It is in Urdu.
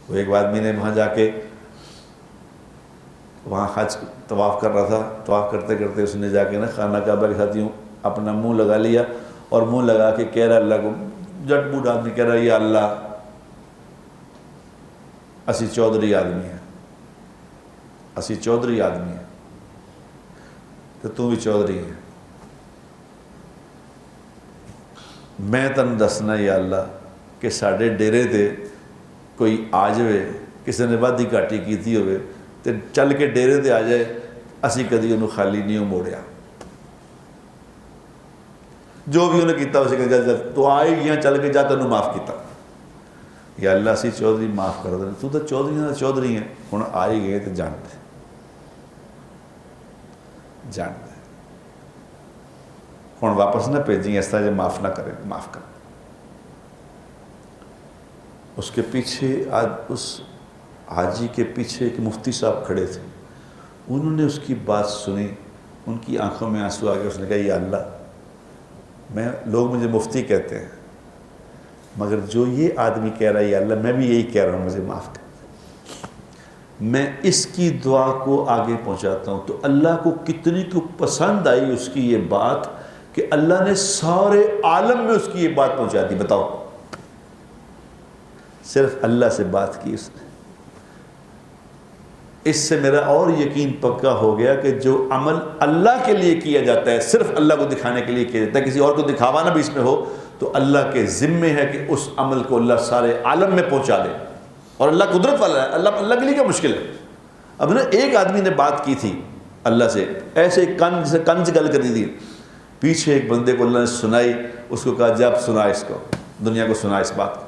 وہ ایک آدمی نے وہاں جا کے وہاں حج طواف کر رہا تھا، طواف کرتے کرتے اس نے جا کے نا خانہ کعبہ کے ساتھ یوں اپنا منہ لگا لیا اور منہ لگا کے کہہ رہا اللہ کو، جٹ بوٹ آدمی کہہ رہا یا اللہ اسی چودھری آدمی ہے، اسی چودھری آدمی ہے تو بھی چودھری ہے، میں تن دسنا یا اللہ کہ ساڑھے ڈیرے تے کوئی آ جائے، کسی نے وادی گھاٹی کیتی ہوئے تے چل کے ڈیرے تے آ جائے، اسی کدی انہوں خالی نہیں موڑیا، جو بھی انہیں کیتا اسے کہ تو آئے گیا چل کے جا تنوں معاف کیتا، یا اللہ اسی چودھری معاف کر دیں، تو چودھری کا چودھری ہیں، ہوں آئے گئے تو جان دے جان دے، ہوں واپس نہ بھیجیں، اس طرح جو معاف نہ کریں، معاف کر۔ اس کے پیچھے اس حاجی کے پیچھے ایک مفتی صاحب کھڑے تھے، انہوں نے اس کی بات سنی، ان کی آنکھوں میں آنسو آ گئے، اس نے کہا یا اللہ لوگ مجھے مفتی کہتے ہیں مگر جو یہ آدمی کہہ رہا ہے یا اللہ میں بھی یہی کہہ رہا ہوں، مجھے معاف کر، میں اس کی دعا کو آگے پہنچاتا ہوں تو اللہ کو کتنی کو پسند آئی اس کی یہ بات کہ اللہ نے سارے عالم میں اس کی یہ بات پہنچا دی۔ بتاؤ، صرف اللہ سے بات کی اس نے۔ اس سے میرا اور یقین پکا ہو گیا کہ جو عمل اللہ کے لیے کیا جاتا ہے، صرف اللہ کو دکھانے کے لیے کیا جاتا ہے، کسی اور کو دکھاوا نہ بھی اس میں ہو، تو اللہ کے ذمے ہے کہ اس عمل کو اللہ سارے عالم میں پہنچا دے، اور اللہ قدرت والا ہے، اللہ کے لیے کیا مشکل ہے۔ اب نا ایک آدمی نے بات کی تھی اللہ سے، ایسے کنج گل کر دی تھی، پیچھے ایک بندے کو اللہ نے سنائی، اس کو کہا جب سنا اس کو، دنیا کو سنا اس بات کو،